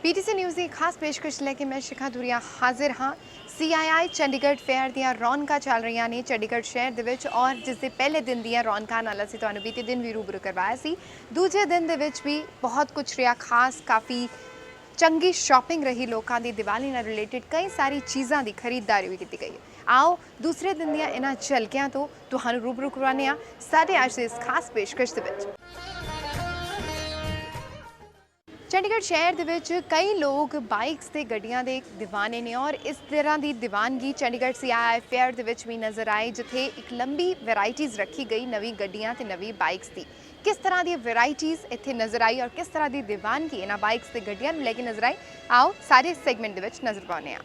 PTC news ਦੀ ਖਾਸ ਪੇਸ਼ਕਸ਼ ਲੈ ਕੇ ਮੈਂ ਸ਼ਿਖਾ ਧੂਰੀਆ ਹਾਜ਼ਰ ਹਾਂ। CII ਚੰਡੀਗੜ੍ਹ ਫੇਅਰ ਦੀਆਂ ਰੌਣਕਾਂ ਚੱਲ ਰਹੀਆਂ ਨੇ ਚੰਡੀਗੜ੍ਹ ਸ਼ਹਿਰ ਦੇ ਵਿੱਚ ਔਰ ਜਿਸ ਦੇ ਪਹਿਲੇ ਦਿਨ ਦੀਆਂ ਰੌਣਕਾਂ ਨਾਲ ਅਸੀਂ ਤੁਹਾਨੂੰ ਬੀਤੇ ਦਿਨ ਵੀ ਰੂਬਰੂ ਕਰਵਾਇਆ ਸੀ। ਦੂਜੇ ਦਿਨ ਦੇ ਵਿੱਚ ਵੀ ਬਹੁਤ ਕੁਝ ਰਿਹਾ ਖਾਸ, ਕਾਫੀ ਚੰਗੀ ਸ਼ਾਪਿੰਗ ਰਹੀ ਲੋਕਾਂ ਦੀ, ਦੀਵਾਲੀ ਨਾਲ ਰਿਲੇਟਡ ਕਈ ਸਾਰੀ ਚੀਜ਼ਾਂ ਦੀ ਖਰੀਦਦਾਰੀ ਵੀ ਕੀਤੀ ਗਈ ਹੈ। ਆਓ ਦੂਸਰੇ ਦਿਨ ਦੀਆਂ ਇਹਨਾਂ ਝਲਕਿਆਂ ਤੋਂ ਤੁਹਾਨੂੰ ਰੂਬਰੂ ਕਰਵਾਉਂਦੇ ਹਾਂ ਸਾਡੇ ਅੱਜ ਦੇ ਇਸ ਖਾਸ ਪੇਸ਼ਕਸ਼ ਦੇ ਵਿੱਚ। ਚੰਡੀਗੜ੍ਹ ਸ਼ਹਿਰ ਦੇ ਵਿੱਚ ਕਈ ਲੋਕ ਬਾਈਕਸ ਤੇ ਗੱਡੀਆਂ ਦੇ دیਵਾਨੇ ਨੇ ਔਰ ਇਸ ਤਰ੍ਹਾਂ ਦੀ ਦੀਵਾਨਗੀ ਚੰਡੀਗੜ੍ਹ CII ਫੇਅਰ ਦੇ ਵਿੱਚ ਵੀ ਨਜ਼ਰ ਆਈ, ਜਿੱਥੇ ਇੱਕ ਲੰਬੀ ਵੈਰਾਈਟੀਜ਼ ਰੱਖੀ ਗਈ ਨਵੀਂ ਗੱਡੀਆਂ ਤੇ ਨਵੀਂ ਬਾਈਕਸ ਦੀ। ਕਿਸ ਤਰ੍ਹਾਂ ਦੀ ਵੈਰਾਈਟੀਜ਼ ਇੱਥੇ ਨਜ਼ਰ ਆਈ ਔਰ ਕਿਸ ਤਰ੍ਹਾਂ ਦੀ ਦੀਵਾਨਗੀ ਇਹਨਾਂ ਬਾਈਕਸ ਤੇ ਗੱਡੀਆਂ ਨੂੰ ਲੈ ਕੇ ਨਜ਼ਰ ਆਈ, ਆਓ ਸਾਰੇ ਸੈਗਮੈਂਟ ਦੇ ਵਿੱਚ ਨਜ਼ਰ ਪਾਉਂਦੇ ਹਾਂ।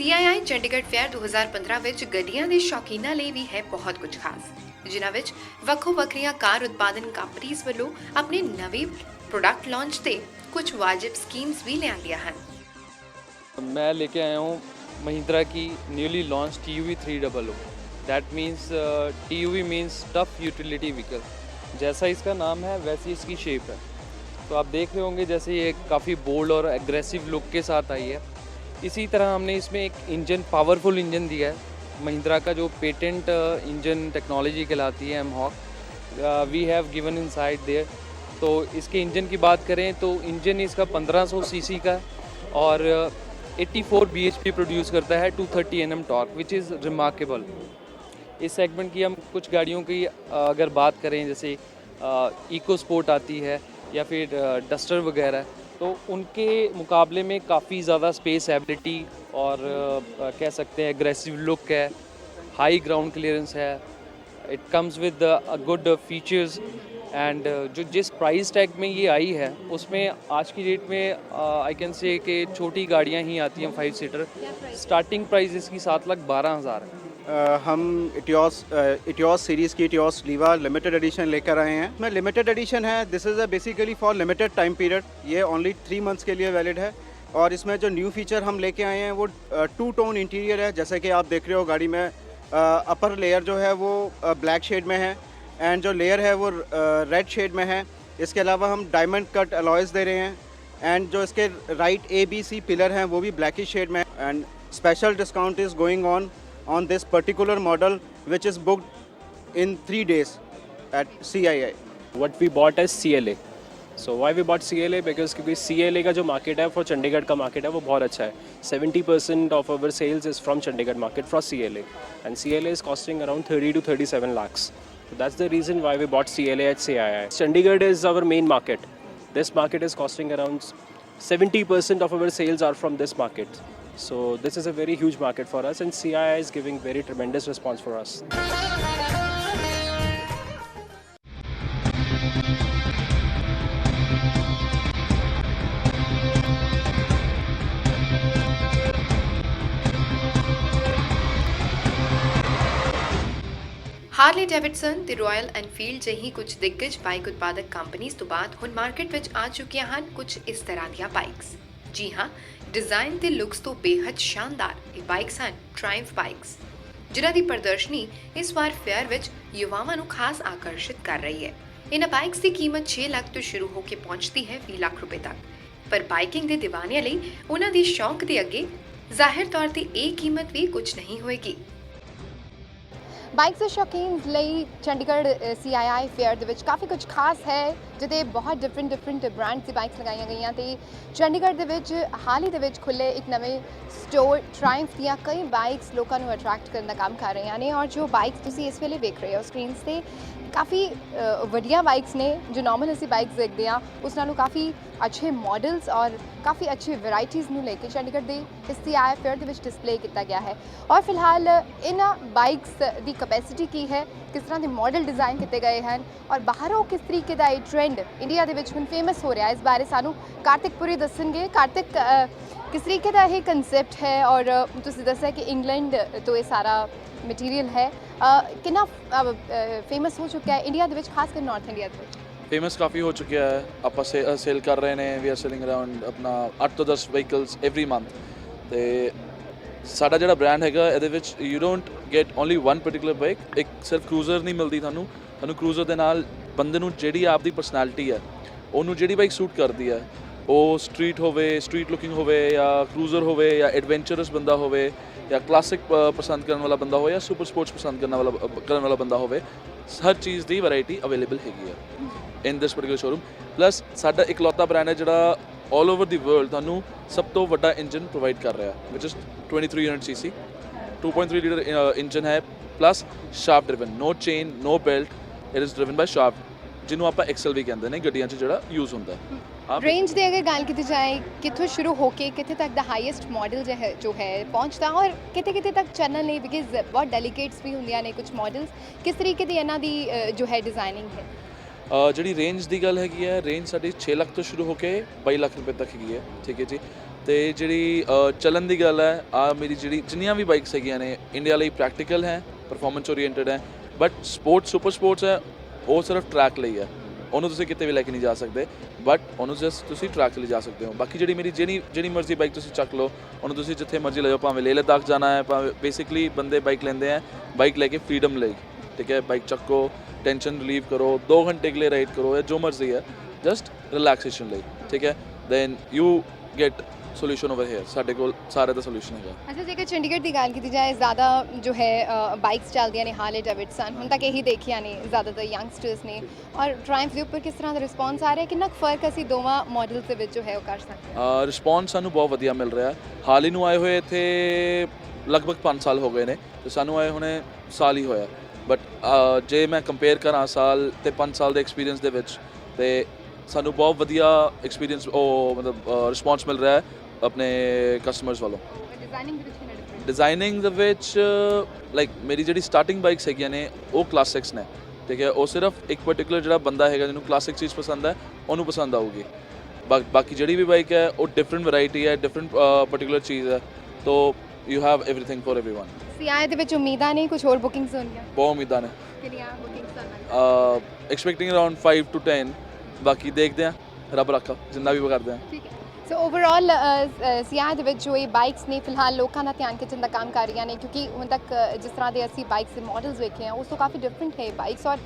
CII ਚੰਡੀਗੜ੍ਹ ਫੇਅਰ 2015 ਵਿੱਚ ਗੱਡੀਆਂ ਦੇ ਸ਼ੌਕੀਨਾਂ ਲਈ ਵੀ ਹੈ ਬਹੁਤ ਕੁਝ ਖਾਸ, ਜਿਨ੍ਹਾਂ ਵਿੱਚ ਵੱਖੋ ਵੱਖਰੀਆਂ ਕਾਰ ਉਤਪਾਦਨ ਕੰਪਨੀਆਂ ਵੱਲੋਂ ਆਪਣੇ ਨਵੇਂ प्रोडक्ट लॉन्च ਤੇ कुछ वाजिब स्कीम्स भी लियांदियां हैं। मैं लेके आया हूँ महिंद्रा की newly launch TUV 300। That means TUV means tough utility vehicle. जैसा इसका नाम है वैसी इसकी शेप है। तो आप देख रहे होंगे जैसे ये काफ़ी बोल्ड और एग्रेसिव लुक के साथ आई है। इसी तरह हमने इसमें एक इंजन, पावरफुल इंजन दिया है। महिंद्रा का जो पेटेंट इंजन टेक्नोलॉजी कहलाती है mHawk, we have given inside there. तो इसके इंजन की बात करें तो इंजन इसका 1500 सीसी का और 84 bhp प्रोड्यूस करता है, 230 Nm torque, which is remarkable. इस सेगमेंट की हम कुछ गाड़ियों की अगर बात करें, जैसे इको स्पोर्ट आती है या फिर डस्टर वगैरह, तो उनके मुकाबले में काफ़ी ज़्यादा स्पेस एबिलिटी और कह सकते हैं एग्रेसिव लुक है, हाई ग्राउंड क्लियरेंस है, it comes with good features and जो जिस प्राइस टैग में ये आई है उसमें आज की डेट में आई कैन से कि छोटी गाड़ियाँ ही आती हैं 5 सीटर। स्टार्टिंग प्राइस इसकी 7,12,000 है। हम इटियोस सीरीज़ की इटियोस लीवा लिमिटेड एडिशन लेकर आए हैं। मैं लिमिटेड एडिशन है, this is basically for limited time period. ये ओनली 3 मंथ्स के लिए वैलिड है। और इसमें जो न्यू फीचर हम लेके आए हैं वो 2 टोन इंटीरियर है। जैसे कि आप देख रहे हो गाड़ी में अपर लेयर जो है वो ब्लैक शेड में है एंड जो लेयर है वो रेड शेड में है। इसके अलावा हम डायमंड कट अलॉयज़ दे रहे हैं एंड जो इसके राइट ABC पिलर हैं वो भी ब्लैकिश शेड में है। And special discount is going on this particular model which is booked in 3 days at CII। What we bought as CLA. So why we bought CLA? Because क्योंकि CLA का जो market है for Chandigarh का market है वो बहुत अच्छा है। 70% of our sales is from Chandigarh market for CLA and CLA is costing around 30 to 37 lakhs. So that's the reason why we bought CLA at CII. Chandigarh is our main market. This market is costing around 70% of our sales are from this market. So this is a very huge market for us and CII is giving very tremendous response for us. Harley Davidson ਤੇ royal Enfield ਜਿਹੀ ਕੁਝ ਦਿੱਗਜ bike ਉਤਪਾਦਕ ਕੰਪਨੀਆਂ ਤੋਂ ਬਾਅਦ ਹੁਣ market ਵਿੱਚ ਆ ਚੁੱਕੀਆਂ ਹਨ ਕੁਝ ਇਸ ਤਰ੍ਹਾਂ ਦੀਆਂ ਬਾਈਕਸ। ਜੀ ਹਾਂ, ਡਿਜ਼ਾਈਨ ਤੇ ਲੁਕਸ ਤੋਂ ਬੇਹੱਦ ਸ਼ਾਨਦਾਰ ਇਹ ਬਾਈਕਸ ਹਨ ਟ੍ਰਾਇੰਫ ਬਾਈਕਸ, ਜਿਨ੍ਹਾਂ ਦੀ ਪ੍ਰਦਰਸ਼ਨੀ ਇਸ ਵਾਰ ਫੇਅਰ ਵਿੱਚ ਯੁਵਾਵਾਂ ਨੂੰ ਖਾਸ ਆਕਰਸ਼ਿਤ ਕਰ ਰਹੀ ਹੈ। ਇਹਨਾਂ ਬਾਈਕਸ ਦੀ ਕੀਮਤ 6 ਲੱਖ ਤੋਂ ਸ਼ੁਰੂ ਹੋ ਕੇ ਪਹੁੰਚਦੀ ਹੈ 20 ਲੱਖ ਰੁਪਏ ਤੱਕ। ਪਰ ਬਾਈਕਿੰਗ ਦੇ دیਵਾਨਿਆਂ ਲਈ ਉਹਨਾਂ ਦੀ ਸ਼ੌਂਕ ਦੇ ਅੱਗੇ ਜ਼ਾਹਿਰ ਤੌਰ ਤੇ ਇਹ ਕੀਮਤ ਵੀ ਕੁਝ ਨਹੀਂ ਹੋਏਗੀ। ਬਾਈਕਸ ਦੇ ਸ਼ੌਕੀਨ ਲਈ ਚੰਡੀਗੜ੍ਹ CII ਫੇਅਰ ਦੇ ਵਿੱਚ ਕਾਫੀ ਕੁਝ ਖਾਸ ਹੈ, ਜਿਹਦੇ ਬਹੁਤ ਡਿਫਰੈਂਟ ਬ੍ਰਾਂਡਸ ਦੀ ਬਾਈਕਸ ਲਗਾਈਆਂ ਗਈਆਂ ਤੇ ਚੰਡੀਗੜ੍ਹ ਦੇ ਵਿੱਚ ਹਾਲ ਹੀ ਦੇ ਵਿੱਚ ਖੁੱਲੇ ਇੱਕ ਨਵੇਂ ਸਟੋਰ ਟ੍ਰਾਇੰਫ ਦੀਆਂ ਕਈ ਬਾਈਕਸ ਲੋਕਾਂ ਨੂੰ ਅਟਰੈਕਟ ਕਰਨ ਦਾ ਕੰਮ ਕਰ ਰਹੀਆਂ ਨੇ। ਔਰ ਜੋ ਬਾਈਕਸ ਤੁਸੀਂ ਇਸ ਵੇਲੇ ਵੇਖ ਰਹੇ ਹੋ ਸਕਰੀਨਸ ਤੇ ਕਾਫੀ ਵੱਡੀਆਂ ਬਾਈਕਸ ਨੇ, ਜੋ ਨਾਰਮਲ ਅਸੀਂ ਬਾਈਕਸ ਦੇਖਦੇ ਹਾਂ ਉਸ ਨਾਲੋਂ ਕਾਫੀ ਅੱਛੇ ਮਾਡਲਸ ਔਰ ਕਾਫੀ ਅੱਛੀ ਵੈਰਾਈਟੀਜ਼ ਨੂੰ ਲੈ ਕੇ ਚੰਡੀਗੜ੍ਹ ਦੇ ਇਸ CII ਫੇਅਰ ਦੇ ਵਿੱਚ ਡਿਸਪਲੇ ਕੀਤਾ ਗਿਆ ਹੈ। ਔਰ ਫਿਲਹਾਲ ਇਹਨਾਂ ਬਾਈਕਸ ਦੀ ਕੈਪੈਸਿਟੀ ਕੀ ਹੈ, ਕਿਸ ਤਰ੍ਹਾਂ ਦੇ ਮਾਡਲ ਡਿਜ਼ਾਈਨ ਕੀਤੇ ਗਏ ਹਨ ਔਰ ਬਾਹਰੋਂ ਕਿਸ ਤਰੀਕੇ ਦਾ ਇਹ ਟ੍ਰੈਂਡ ਇੰਡੀਆ ਦੇ ਵਿੱਚ ਹੁਣ ਫੇਮਸ ਹੋ ਰਿਹਾ, ਇਸ ਬਾਰੇ ਸਾਨੂੰ ਕਾਰਤਿਕ ਪੁਰੀ ਦੱਸਣਗੇ। ਕਾਰਤਿਕ, ਕਿਸ ਤਰੀਕੇ ਦਾ ਇਹ ਕਨਸੈਪਟ ਹੈ ਔਰ ਤੁਸੀਂ ਦੱਸਿਆ ਕਿ ਇੰਗਲੈਂਡ ਤੋਂ ਇਹ ਸਾਰਾ ਮਟੀਰੀਅਲ ਹੈ, ਕਿੰਨਾ ਫੇਮਸ ਹੋ ਚੁੱਕਾ ਹੈ ਇੰਡੀਆ ਦੇ ਵਿੱਚ, ਖਾਸ ਕਰ ਨਾਰਥ ਇੰਡੀਆ ਦੇ ਵਿੱਚ? फेमस काफ़ी हो चुका है। आप सेल कर रहे हैं, वी आर सेलिंग अराउंड अपना 8 ਤੋਂ 10 ਵਹੀਕਲਸ एवरी मंथ। तो ਸਾਡਾ ਜਿਹੜਾ ਬ੍ਰਾਂਡ ਹੈਗਾ ਇਹਦੇ ਵਿੱਚ you don't get only one particular bike. ਇੱਕ ਸਿਰਫ ਕਰੂਜ਼ਰ ਨਹੀਂ ਮਿਲਦੀ ਤੁਹਾਨੂੰ ਕਰੂਜ਼ਰ ਦੇ ਨਾਲ ਬੰਦੇ ਨੂੰ ਜਿਹੜੀ ਆਪਦੀ ਪਰਸਨੈਲਿਟੀ ਹੈ ਉਹਨੂੰ ਜਿਹੜੀ ਬਾਈਕ ਸੂਟ ਕਰਦੀ ਹੈ, ਉਹ ਸਟਰੀਟ ਹੋਵੇ, ਸਟਰੀਟ ਲੁਕਿੰਗ ਹੋਵੇ, ਜਾਂ ਕਰੂਜ਼ਰ ਹੋਵੇ, ਜਾਂ ਐਡਵੈਂਚਰਸ ਬੰਦਾ ਹੋਵੇ, ਜਾਂ ਕਲਾਸਿਕ ਪਸੰਦ ਕਰਨ ਵਾਲਾ ਬੰਦਾ ਹੋਵੇ, ਜਾਂ ਸੁਪਰ ਸਪੋਰਟਸ ਪਸੰਦ ਕਰਨ ਵਾਲਾ ਬੰਦਾ ਹੋਵੇ, ਹਰ ਚੀਜ਼ ਦੀ ਵੈਰਾਈਟੀ ਅਵੇਲੇਬਲ ਹੈਗੀ ਹੈ ਇਨ ਦਿਸ ਪਾਰਟਿਕੂਲਰ ਸ਼ੋਰੂਮ। ਪਲੱਸ ਸਾਡਾ ਇਕਲੌਤਾ ਬ੍ਰਾਂਡ ਹੈ ਜਿਹੜਾ ਆਲ ਓਵਰ ਦੀ ਵਰਲਡ ਤੁਹਾਨੂੰ ਸਭ ਤੋਂ ਵੱਡਾ ਇੰਜਨ ਪ੍ਰੋਵਾਈਡ ਕਰ ਰਿਹਾ, ਵਿਚ ਇਜ਼ 2300 cc 2.3 ਲੀਟਰ ਇੰਜਨ ਹੈ, plus shaft driven, no chain, no belt, it is driven by shaft, ਜਿਹਨੂੰ ਆਪਾਂ ਐਕਸਲ ਵੀ ਕਹਿੰਦੇ ਨੇ ਗੱਡੀਆਂ 'ਚ ਜਿਹੜਾ ਯੂਜ਼ ਹੁੰਦਾ ਹੈ। रेंज ਦੀ ਅਗਰ ਗੱਲ ਕੀਤੀ ਜਾਏ ਕਿੱਥੋਂ ਸ਼ੁਰੂ ਹੋ ਕੇ ਕਿੱਥੇ ਤੱਕ ਦਾ ਹਾਈਐਸਟ ਮਾਡਲ ਜੋ ਹੈ ਪਹੁੰਚਦਾ ਔਰ ਕਿੱਥੇ ਤੱਕ ਚੱਲਣ ਲਈ, ਬਿਕਾਜ਼ ਬਹੁਤ ਡੈਲੀਕੇਟਸ ਵੀ ਹੁੰਦੀਆਂ ਨੇ ਕੁਝ ਮਾਡਲਸ, ਕਿਸ ਤਰੀਕੇ ਦੀ ਇਹਨਾਂ ਦੀ ਜੋ ਹੈ ਡਿਜ਼ਾਈਨਿੰਗ ਹੈ? ਜਿਹੜੀ ਰੇਂਜ ਦੀ ਗੱਲ ਹੈਗੀ ਹੈ, ਰੇਂਜ ਸਾਡੀ 6 ਲੱਖ ਤੋਂ ਸ਼ੁਰੂ ਹੋ ਕੇ 22 ਲੱਖ ਰੁਪਏ ਤੱਕ ਹੈਗੀ ਹੈ, ਠੀਕ ਹੈ ਜੀ। ਤੇ ਜਿਹੜੀ ਚੱਲਣ ਦੀ ਗੱਲ ਹੈ, ਮੇਰੀ ਜਿਹੜੀ ਜਿੰਨੀਆਂ ਵੀ ਬਾਈਕਸ ਹੈਗੀਆਂ ਨੇ ਇੰਡੀਆ ਲਈ ਪ੍ਰੈਕਟੀਕਲ ਹੈ, ਪਰਫਾਰਮੈਂਸ ਓਰੀਐਂਟਡ ਹੈ, ਬਟ ਸੁਪਰ ਸਪੋਰਟਸ ਹੈ ਉਹ ਸਿਰਫ ਟਰੈਕ ਲਈ ਹੈ, ਉਹਨੂੰ ਤੁਸੀਂ ਕਿਤੇ ਵੀ ਲੈ ਕੇ ਨਹੀਂ ਜਾ ਸਕਦੇ, ਬਟ ਉਹਨੂੰ ਜਸਟ ਤੁਸੀਂ ਟਰੈਕ ਲਈ ਜਾ ਸਕਦੇ ਹੋ। ਬਾਕੀ ਜਿਹੜੀ ਮੇਰੀ ਜਿਹੜੀ ਮਰਜ਼ੀ ਬਾਈਕ ਤੁਸੀਂ ਚੱਕ ਲਓ, ਉਹਨੂੰ ਤੁਸੀਂ ਜਿੱਥੇ ਮਰਜ਼ੀ ਲੈ ਜਾਓ, ਭਾਵੇਂ ਲੇਹ ਲਦਾਖ ਜਾਣਾ ਹੈ, ਭਾਵੇਂ ਬੇਸਿਕਲੀ ਬੰਦੇ ਬਾਈਕ ਲੈਂਦੇ ਆ ਬਾਈਕ ਲੈ ਕੇ ਫਰੀडम ਲਈ, ठीक है, बाइक चक्को, टेंशन रिलीव करो, 2 घंटे के लिए राइड करो या जो मर्जी है, जस्ट रिलैक्सेशन ਲਈ, ठीक है, then you get solution over here, ਸਾਡੇ ਕੋਲ ਸਾਰੇ ਦਾ ਸੋਲੂਸ਼ਨ ਹੈਗਾ। ਅੱਛਾ, ਜੇਕਰ ਚੰਡੀਗੜ੍ਹ ਦੀ ਗੱਲ ਕੀਤੀ ਜਾਏ, ਜ਼ਿਆਦਾ ਜੋ ਹੈ ਬਾਈਕਸ ਚੱਲਦੀਆਂ ਨੇ, ਹਾਰਲੇ ਡੇਵਿਡਸਨ ਹੁਣ ਤੱਕ ਇਹੀ ਦੇਖੀਆਂ ਨੇ, ਜ਼ਿਆਦਾਤਰ ਯੰਗਸਟਰਸ ਨੇ, ਔਰ ਟਰਾਇੰਫ ਦੇ ਉੱਪਰ ਕਿਸ ਤਰ੍ਹਾਂ ਦਾ ਰਿਸਪੌਂਸ ਆ ਰਿਹਾ, ਕਿੰਨਾ ਕੁ ਫਰਕ ਅਸੀਂ ਦੋਵਾਂ ਮਾਡਲਸ ਦੇ ਵਿੱਚ ਜੋ ਹੈ ਉਹ ਕਰ ਸਕਦੇ ਹਾਂ? ਰਿਸਪੌਂਸ ਸਾਨੂੰ ਬਹੁਤ ਵਧੀਆ ਮਿਲ ਰਿਹਾ। ਹਾਲ ਹੀ ਨੂੰ ਆਏ ਹੋਏ ਇੱਥੇ ਲਗਭਗ 5 ਸਾਲ ਹੋ ਗਏ ਨੇ, ਤੇ ਸਾਨੂੰ ਆਏ ਹੁਣੇ ਸਾਲ ਹੀ ਹੋਇਆ, ਬਟ ਜੇ ਮੈਂ ਕੰਪੇਅਰ ਕਰਾਂ ਸਾਲ ਤੇ 5 ਸਾਲ ਦੇ ਐਕਸਪੀਰੀਅੰਸ ਦੇ ਵਿੱਚ, ਤੇ ਸਾਨੂੰ ਬਹੁਤ ਵਧੀਆ ਐਕਸਪੀਰੀਅੰਸ ਉਹ ਮਤਲਬ ਰਿਸਪੌਂਸ ਮਿਲ ਰਿਹਾ ਹੈ ਆਪਣੇ ਕਸਟਮਰਸ ਵੱਲੋਂ। ਡਿਜ਼ਾਈਨਿੰਗ ਦੇ ਵਿੱਚ ਲਾਈਕ ਮੇਰੀ ਜਿਹੜੀ ਸਟਾਰਟਿੰਗ ਬਾਈਕਸ ਹੈਗੀਆਂ ਨੇ ਉਹ ਕਲਾਸਿਕਸ ਨੇ, ਠੀਕ ਹੈ, ਉਹ ਸਿਰਫ ਇੱਕ ਪਾਰਟਿਕੂਲਰ ਜਿਹੜਾ ਬੰਦਾ ਹੈਗਾ ਜਿਹਨੂੰ ਕਲਾਸਿਕ ਚੀਜ਼ ਪਸੰਦ ਹੈ ਉਹਨੂੰ ਪਸੰਦ ਆਊਗੀ। ਬਾਕੀ ਜਿਹੜੀ ਵੀ ਬਾਈਕ ਹੈ ਉਹ ਡਿਫਰੈਂਟ ਵੈਰਾਈਟੀ ਹੈ, ਡਿਫਰੈਂਟ ਪਾਰਟਿਕੂਲਰ ਚੀਜ਼ ਹੈ, ਤੋ you have everything for everyone. ਸਿਆਏ ਦੇ ਵਿੱਚ ਉਮੀਦਾਂ ਨਹੀਂ, ਕੁਝ ਹੋਰ ਬੁਕਿੰਗਸ ਹੋਣਗੀਆਂ? ਬਹੁਤ ਉਮੀਦਾਂ ਨੇ, ਕਿੰਨੀਆਂ ਬੁਕਿੰਗਸ? ਐਕਸਪੈਕਟਿੰਗ ਅਰਾਊਂਡ 5 to 10, ਬਾਕੀ ਦੇਖਦੇ ਹਾਂ, ਰੱਬ ਰੱਖਾ ਜਿੰਨਾ ਵੀ ਕਰਦੇ ਹਾਂ। ਠੀਕ ਹੈ, ਸੋ ਓਵਰਆਲ ਸਿਆਹ ਦੇ ਵਿੱਚ ਜੋ ਇਹ ਬਾਈਕਸ ਨੇ ਫਿਲਹਾਲ ਲੋਕਾਂ ਦਾ ਧਿਆਨ ਖਿੱਚਣ ਦਾ ਕੰਮ ਕਰ ਰਹੀਆਂ ਨੇ, ਕਿਉਂਕਿ ਹੁਣ ਤੱਕ ਜਿਸ ਤਰ੍ਹਾਂ ਦੇ ਅਸੀਂ ਬਾਈਕਸ ਦੇ ਮਾਡਲਸ ਵੇਖੇ ਆ ਉਸ ਤੋਂ ਕਾਫੀ ਡਿਫਰੈਂਟ ਹੈ ਬਾਈਕਸ, ਔਰ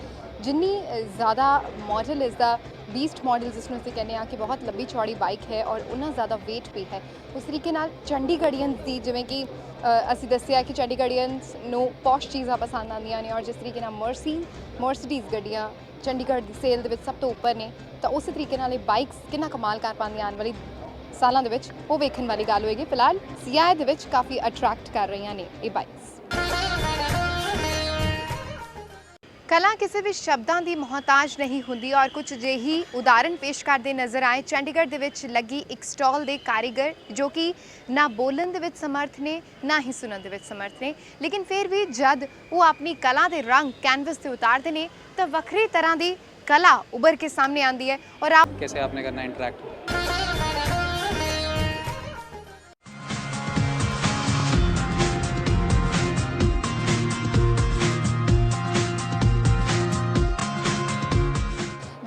ਜਿੰਨੀ ਜ਼ਿਆਦਾ ਮਾਡਲ ਇਸ ਦਾ ਬੀਸਟ ਮਾਡਲ ਜਿਸ ਨੂੰ ਅਸੀਂ ਕਹਿੰਦੇ ਆ ਕਿ ਬਹੁਤ ਲੰਬੀ ਚੌੜੀ ਬਾਈਕ ਹੈ ਔਰ ਉਹਨਾਂ ਜ਼ਿਆਦਾ weight ਵੀ ਹੈ, ਉਸ ਤਰੀਕੇ ਨਾਲ ਚੰਡੀਗੜ੍ਹੀਅਨਸ ਦੀ, ਜਿਵੇਂ ਕਿ ਅਸੀਂ ਦੱਸਿਆ ਕਿ ਚੰਡੀਗੜ੍ਹੀਅਨਸ ਨੂੰ ਪੌਸ਼ ਚੀਜ਼ਾਂ ਪਸੰਦ ਆਉਂਦੀਆਂ ਨੇ, ਔਰ ਜਿਸ ਤਰੀਕੇ ਨਾਲ ਮਰਸੀਡੀਜ਼ ਗੱਡੀਆਂ ਚੰਡੀਗੜ੍ਹ ਦੀ ਸੇਲ ਦੇ ਵਿੱਚ ਸਭ ਤੋਂ ਉੱਪਰ ਨੇ, ਤਾਂ ਉਸੇ ਤਰੀਕੇ ਨਾਲ ਇਹ ਬਾਈਕਸ ਕਿੰਨਾ ਕਮਾਲ ਕਰ ਪਾਉਂਦੀਆਂ ਆਉਣ ਵਾਲੀ ਸਾਲਾਂ ਦੇ ਵਿੱਚ ਉਹ ਵੇਖਣ ਵਾਲੀ ਗੱਲ ਹੋਏਗੀ। ਫਿਲਹਾਲ ਸਿਆਹ ਦੇ ਵਿੱਚ ਕਾਫੀ ਅਟਰੈਕਟ ਕਰ ਰਹੀਆਂ ਨੇ ਇਹ ਬਾਈਕਸ। ਕਲਾ ਕਿਸੇ ਵੀ ਸ਼ਬਦਾਂ ਦੀ ਮੁਹਤਾਜ ਨਹੀਂ ਹੁੰਦੀ, ਔਰ ਕੁਝ ਜਿਹੀ ਉਦਾਹਰਨ ਪੇਸ਼ ਕਰਦੇ ਨਜ਼ਰ ਆਏ ਚੰਡੀਗੜ੍ਹ ਦੇ ਵਿੱਚ ਲੱਗੀ ਇੱਕ ਸਟਾਲ ਦੇ ਕਾਰੀਗਰ, ਜੋ ਕਿ ਨਾ ਬੋਲਣ ਦੇ ਵਿੱਚ ਸਮਰਥ ਨੇ ਨਾ ਹੀ ਸੁਣਨ ਦੇ ਵਿੱਚ ਸਮਰਥ ਨੇ, ਲੇਕਿਨ ਫਿਰ ਵੀ ਜਦ ਉਹ ਆਪਣੀ ਕਲਾ ਦੇ ਰੰਗ ਕੈਨਵਸ ਤੇ ਉਤਾਰਦੇ ਨੇ ਤਾਂ ਵੱਖਰੀ ਤਰ੍ਹਾਂ ਦੀ ਕਲਾ ਉਭਰ ਕੇ ਸਾਹਮਣੇ ਆਉਂਦੀ ਹੈ। ਔਰ ਆਪ कैसे आपने करना है इंटरेक्ट।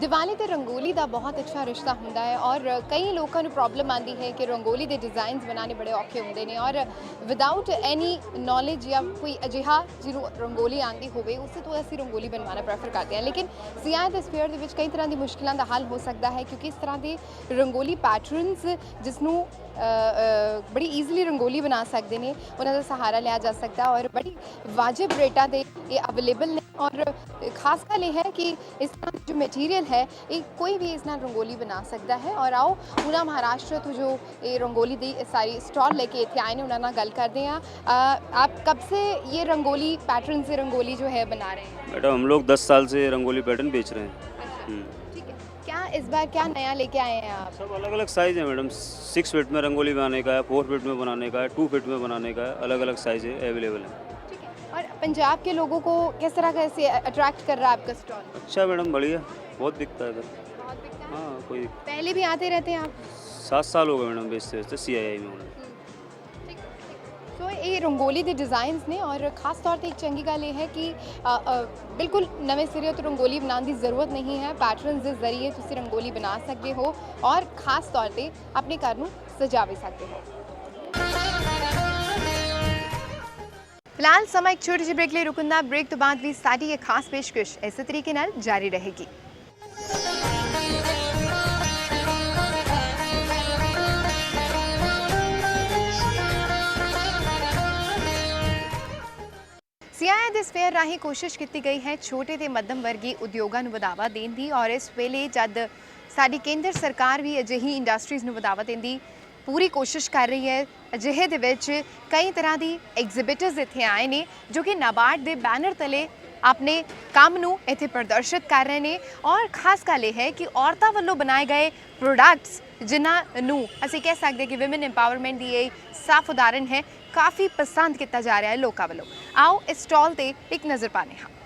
ਦੀਵਾਲੀ ਤੇ ਰੰਗੋਲੀ ਦਾ ਬਹੁਤ ਅੱਛਾ ਰਿਸ਼ਤਾ ਹੁੰਦਾ ਹੈ, ਔਰ ਕਈ ਲੋਕਾਂ ਨੂੰ ਪ੍ਰੋਬਲਮ ਆਉਂਦੀ ਹੈ ਕਿ ਰੰਗੋਲੀ ਦੇ ਡਿਜ਼ਾਈਨਸ ਬਣਾਉਣੇ ਬੜੇ ਔਖੇ ਹੁੰਦੇ ਨੇ, ਔਰ ਵਿਦਆਊਟ ਐਨੀ ਨੌਲੇਜ ਜਾਂ ਕੋਈ ਅਜਿਹਾ ਜਿਹਨੂੰ ਰੰਗੋਲੀ ਆਉਂਦੀ ਹੋਵੇ ਉਸੇ ਤੋਂ ਅਸੀਂ ਰੰਗੋਲੀ ਬਣਵਾਉਣਾ ਪ੍ਰੈਫਰ ਕਰਦੇ ਹਾਂ। ਲੇਕਿਨ ਸਿਆਹ ਦੇ ਸਫੇਅਰ ਦੇ ਵਿੱਚ ਕਈ ਤਰ੍ਹਾਂ ਦੀ ਮੁਸ਼ਕਿਲਾਂ ਦਾ ਹੱਲ ਹੋ ਸਕਦਾ ਹੈ, ਕਿਉਂਕਿ ਇਸ ਤਰ੍ਹਾਂ ਦੇ ਰੰਗੋਲੀ ਪੈਟਰਨਸ ਜਿਸ ਨੂੰ ਬੜੀ ਈਜ਼ੀਲੀ ਰੰਗੋਲੀ ਬਣਾ ਸਕਦੇ ਨੇ ਉਹਨਾਂ ਦਾ ਸਹਾਰਾ ਲਿਆ ਜਾ ਸਕਦਾ, ਔਰ ਬੜੀ ਵਾਜਿਬ ਰੇਟਾਂ ਦੇ ਇਹ ਅਵੇਲੇਬਲ ਨੇ, ਔਰ ਖਾਸ ਗੱਲ ਇਹ ਹੈ ਕਿ ਇਸ ਤਰ੍ਹਾਂ ਜੋ ਮਟੀਰੀਅਲ ਹੈ ਇਹ ਕੋਈ ਵੀ ਇਸ ਨਾਲ ਰੰਗੋਲੀ ਬਣਾ ਸਕਦਾ ਹੈ। ਔਰ ਆਓ ਉਹਨਾਂ ਮਹਾਰਾਸ਼ਟਰ ਤੋਂ ਜੋ ਇਹ रंगोली ਦੀ ਸਾਰੀ स्टॉल लेके ਇੱਥੇ आए ने उन्होंने नाल गल करते हैं। आप कब से ये रंगोली पैटर्न से रंगोली जो है बना रहे हैं? मैडम हम लोग 10 साल से रंगोली पैटर्न बेच रहे हैं। अच्छा, ठीक है। क्या इस बार क्या नया लेके आए हैं आप? सब अलग अलग साइज़ है मैडम, 6 फीट में रंगोली बनाने का है, 4 फीट में बनाने का है, 2 फीट में बनाने का है, अलग अलग साइज़ है अवेलेबल है। ठीक है। और पंजाब के लोगों को किस तरह से अट्रैक्ट कर रहा है आपका स्टॉल? अच्छा मैडम, बढ़िया, बहुत बिकता है इधर। बहुत बिकता है। हाँ, कोई पहले भी आते रहते हैं आप? 7 साल हो गए मैडम बेचते बेचते CII में। ਸੋ ਇਹ ਰੰਗੋਲੀ ਦੇ ਡਿਜ਼ਾਈਨਸ ਨੇ, ਔਰ ਖਾਸ ਤੌਰ ਤੇ ਇੱਕ ਚੰਗੀ ਗੱਲ ਇਹ ਹੈ ਕਿ ਬਿਲਕੁਲ ਨਵੇਂ ਸਿਰੇ ਤੋਂ ਰੰਗੋਲੀ ਬਣਾਉਣ ਦੀ ਜ਼ਰੂਰਤ ਨਹੀਂ ਹੈ। ਪੈਟਰਨਸ ਦੇ ਜ਼ਰੀਏ ਤੁਸੀਂ ਰੰਗੋਲੀ ਬਣਾ ਸਕਦੇ ਹੋ ਔਰ ਖਾਸ ਤੌਰ ਤੇ ਆਪਣੇ ਘਰ ਨੂੰ ਸਜਾ ਵੀ ਸਕਦੇ ਹੋ। ਫਿਲਹਾਲ ਸਮਾਂ ਇੱਕ ਛੋਟੀ ਜਿਹੀ ਬ੍ਰੇਕ ਲਈ ਰੁਕਣ ਦਾ। ਬ੍ਰੇਕ ਤੋਂ ਬਾਅਦ ਵੀ ਸਾਡੀ ਇਹ ਖਾਸ ਪੇਸ਼ਕਸ਼ ਇਸੇ ਤਰੀਕੇ ਨਾਲ ਜਾਰੀ ਰਹੇਗੀ। ਸੀਆਈਆਈ ਦੇ ਸਫੇਅਰ ਰਾਹੀਂ ਕੋਸ਼ਿਸ਼ ਕੀਤੀ ਗਈ ਹੈ ਛੋਟੇ ਤੇ ਮੱਧਮ ਵਰਗੀ ਉਦਯੋਗਾਂ ਨੂੰ ਵਧਾਵਾ ਦੇਣ ਦੀ, ਔਰ ਇਸ ਵੇਲੇ ਜਦ ਸਾਡੀ ਕੇਂਦਰ ਸਰਕਾਰ ਵੀ ਅਜਿਹੀ ਇੰਡਸਟਰੀਜ਼ ਨੂੰ ਵਧਾਵਾ ਦੇਣ ਦੀ ਪੂਰੀ ਕੋਸ਼ਿਸ਼ ਕਰ ਰਹੀ ਹੈ। ਅਜਿਹੇ ਦੇ ਵਿੱਚ ਕਈ ਤਰ੍ਹਾਂ ਦੀ ਐਗਜ਼ੀਬਿਟਰਸ ਇੱਥੇ ਆਏ ਨੇ ਜੋ ਕਿ ਨਾਬਾਰਡ ਦੇ ਬੈਨਰ ਤਲੇ ਆਪਣੇ ਕੰਮ ਨੂੰ ਇੱਥੇ ਪ੍ਰਦਰਸ਼ਿਤ ਕਰ ਰਹੇ ਨੇ। ਔਰ ਖਾਸ ਗੱਲ ਇਹ ਹੈ ਕਿ ਔਰਤਾਂ ਵੱਲੋਂ ਬਣਾਏ ਗਏ ਪ੍ਰੋਡਕਟਸ ਜਿਨ੍ਹਾਂ ਨੂੰ ਅਸੀਂ ਕਹਿ ਸਕਦੇ ਕਿ ਵਿਮਨ ਐਮਪਾਵਰਮੈਂਟ ਦੀ ਇਹ ਸਾਫ਼ ਉਦਾਹਰਨ ਹੈ, ਕਾਫੀ ਪਸੰਦ ਕੀਤਾ ਜਾ ਰਿਹਾ ਹੈ ਲੋਕਾਂ ਵੱਲੋਂ। ਆਓ ਇਸ ਸਟਾਲ ਤੇ ਇੱਕ ਨਜ਼ਰ ਪਾਉਂਦੇ ਹਾਂ।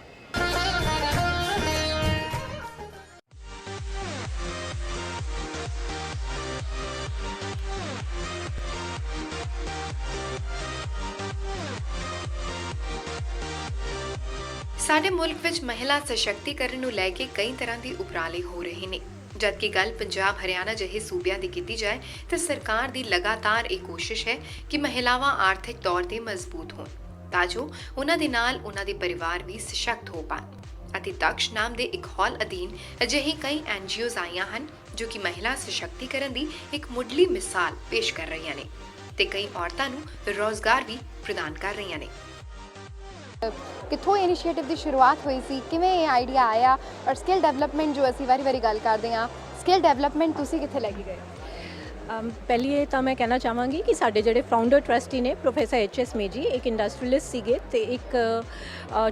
ਸਾਡੇ ਮੁਲਕ ਵਿੱਚ ਮਹਿਲਾ ਸਸ਼ਕਤੀਕਰਨ ਨੂੰ ਲੈ ਕੇ ਕਈ ਤਰ੍ਹਾਂ ਦੀ ਉਪਰਾਲੇ ਹੋ ਰਹੇ ਨੇ। ਜਦਕਿ ਗੱਲ ਪੰਜਾਬ ਹਰਿਆਣਾ ਜਿਹੇ ਸੂਬਿਆਂ ਦੀ ਕੀਤੀ ਜਾਏ ਤਾਂ ਸਰਕਾਰ ਦੀ ਲਗਾਤਾਰ ਇਹ ਕੋਸ਼ਿਸ਼ ਹੈ ਕਿ ਮਹਿਲਾਵਾਂ ਆਰਥਿਕ ਤੌਰ ਤੇ ਮਜ਼ਬੂਤ ਹੋਣ ਤਾਂ ਜੋ ਉਹਨਾਂ ਦੇ ਨਾਲ ਉਹਨਾਂ ਦੇ ਪਰਿਵਾਰ ਵੀ ਸਸ਼ਕਤ ਹੋ ਪਾਣ। ਅਤੇ ਦਕਸ਼ ਨਾਮ ਦੇ ਇੱਕ ਹਾਲ ਅਧੀਨ ਅਜਿਹੀ ਕਈ ਐਨਜੀਓਜ਼ ਆਈਆਂ ਹਨ ਜੋ ਕਿ ਮਹਿਲਾ ਸਸ਼ਕਤੀਕਰਨ ਦੀ ਇੱਕ ਮੁੱਢਲੀ ਮਿਸਾਲ ਪੇਸ਼ ਕਰ ਰਹੀਆਂ ਨੇ ਤੇ ਕਈ ਔਰਤਾਂ ਨੂੰ ਰੋਜ਼ਗਾਰ ਵੀ ਪ੍ਰਦਾਨ ਕਰ ਰਹੀਆਂ ਨੇ। ਕਿੱਥੋਂ ਇਨੀਸ਼ੀਏਟਿਵ ਦੀ ਸ਼ੁਰੂਆਤ ਹੋਈ ਸੀ, ਕਿਵੇਂ ਇਹ ਆਈਡੀਆ ਆਇਆ, ਔਰ ਸਕਿੱਲ ਡਿਵੈਲਪਮੈਂਟ ਜੋ ਅਸੀਂ ਵਾਰੀ ਗੱਲ ਕਰਦੇ ਹਾਂ, ਸਕਿੱਲ ਡਿਵੈਲਪਮੈਂਟ ਤੁਸੀਂ ਕਿੱਥੇ ਲੈ ਕੇ ਗਏ? ਪਹਿਲੀ ਇਹ ਤਾਂ ਮੈਂ ਕਹਿਣਾ ਚਾਹਾਂਗੀ ਕਿ ਸਾਡੇ ਜਿਹੜੇ ਫਾਊਂਡਰ ਟਰਸਟੀ ਨੇ ਪ੍ਰੋਫੈਸਰ HS ਮੇਜੀ ਇੱਕ ਇੰਡਸਟਰੀਅਲਿਸਟ ਸੀਗੇ ਤੇ ਇੱਕ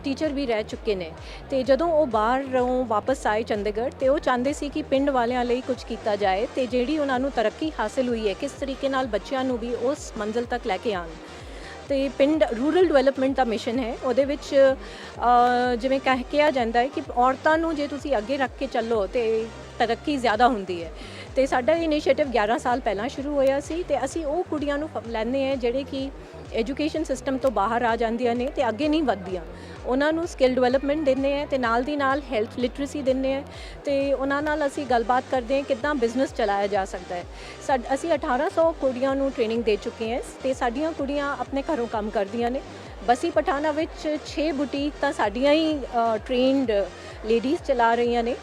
ਟੀਚਰ ਵੀ ਰਹਿ ਚੁੱਕੇ ਨੇ। ਤੇ ਜਦੋਂ ਉਹ ਬਾਹਰੋਂ ਵਾਪਸ ਆਏ ਚੰਡੀਗੜ੍ਹ ਤੇ ਉਹ ਚਾਹੁੰਦੇ ਸੀ ਕਿ ਪਿੰਡ ਵਾਲਿਆਂ ਲਈ ਕੁਝ ਕੀਤਾ ਜਾਏ ਤੇ ਜਿਹੜੀ ਉਹਨਾਂ ਨੂੰ ਤਰੱਕੀ ਹਾਸਿਲ ਹੋਈ ਹੈ ਕਿਸ ਤਰੀਕੇ ਨਾਲ ਬੱਚਿਆਂ ਨੂੰ ਵੀ ਉਸ ਮੰਜ਼ਿਲ ਤੱਕ ਲੈ ਕੇ ਆਉਣ। ਤੇ ਪਿੰਡ ਰੂਰਲ ਡਿਵੈਲਪਮੈਂਟ ਦਾ ਮਿਸ਼ਨ ਹੈ। ਉਹਦੇ ਵਿੱਚ ਜਿਵੇਂ ਕਿਹਾ ਜਾਂਦਾ ਹੈ ਕਿ ਔਰਤਾਂ ਨੂੰ ਜੇ ਤੁਸੀਂ ਅੱਗੇ ਰੱਖ ਕੇ ਚੱਲੋ ਤੇ ਤਰੱਕੀ ਜ਼ਿਆਦਾ ਹੁੰਦੀ ਹੈ। ਤੇ ਸਾਡਾ ਇਨੀਸ਼ੀਏਟਿਵ 11 ਸਾਲ ਪਹਿਲਾਂ ਸ਼ੁਰੂ ਹੋਇਆ ਸੀ ਤੇ ਅਸੀਂ ਉਹ ਕੁੜੀਆਂ ਨੂੰ ਲੈਂਦੇ ਹਾਂ ਜਿਹੜੇ ਕਿ ਐਜੂਕੇਸ਼ਨ ਸਿਸਟਮ ਤੋਂ ਬਾਹਰ ਆ ਜਾਂਦੀਆਂ ਨੇ ਤੇ ਅੱਗੇ ਨਹੀਂ ਵਧਦੀਆਂ। ਉਹਨਾਂ ਨੂੰ ਸਕਿੱਲ ਡਿਵੈਲਪਮੈਂਟ ਦਿੰਦੇ ਹਾਂ ਤੇ ਨਾਲ ਦੀ ਨਾਲ ਹੈਲਥ ਲਿਟਰੇਸੀ ਦਿੰਦੇ ਹਾਂ ਤੇ ਉਹਨਾਂ ਨਾਲ ਅਸੀਂ ਗੱਲਬਾਤ ਕਰਦੇ ਹਾਂ ਕਿੱਦਾਂ ਬਿਜ਼ਨਸ ਚਲਾਇਆ ਜਾ ਸਕਦਾ ਹੈ। ਅਸੀਂ 1800 ਕੁੜੀਆਂ ਨੂੰ ਟ੍ਰੇਨਿੰਗ ਦੇ ਚੁੱਕੇ ਹਾਂ ਤੇ ਸਾਡੀਆਂ ਕੁੜੀਆਂ ਆਪਣੇ ਘਰੋਂ ਕੰਮ ਕਰਦੀਆਂ ਨੇ। ਬਸੀ ਪਠਾਣਾ ਵਿੱਚ 6 ਬੁਟੀਕ ਤਾਂ ਸਾਡੀਆਂ ਹੀ ਟ੍ਰੇਨਡ ਲੇਡੀਜ਼ ਚਲਾ ਰਹੀਆਂ ਨੇ।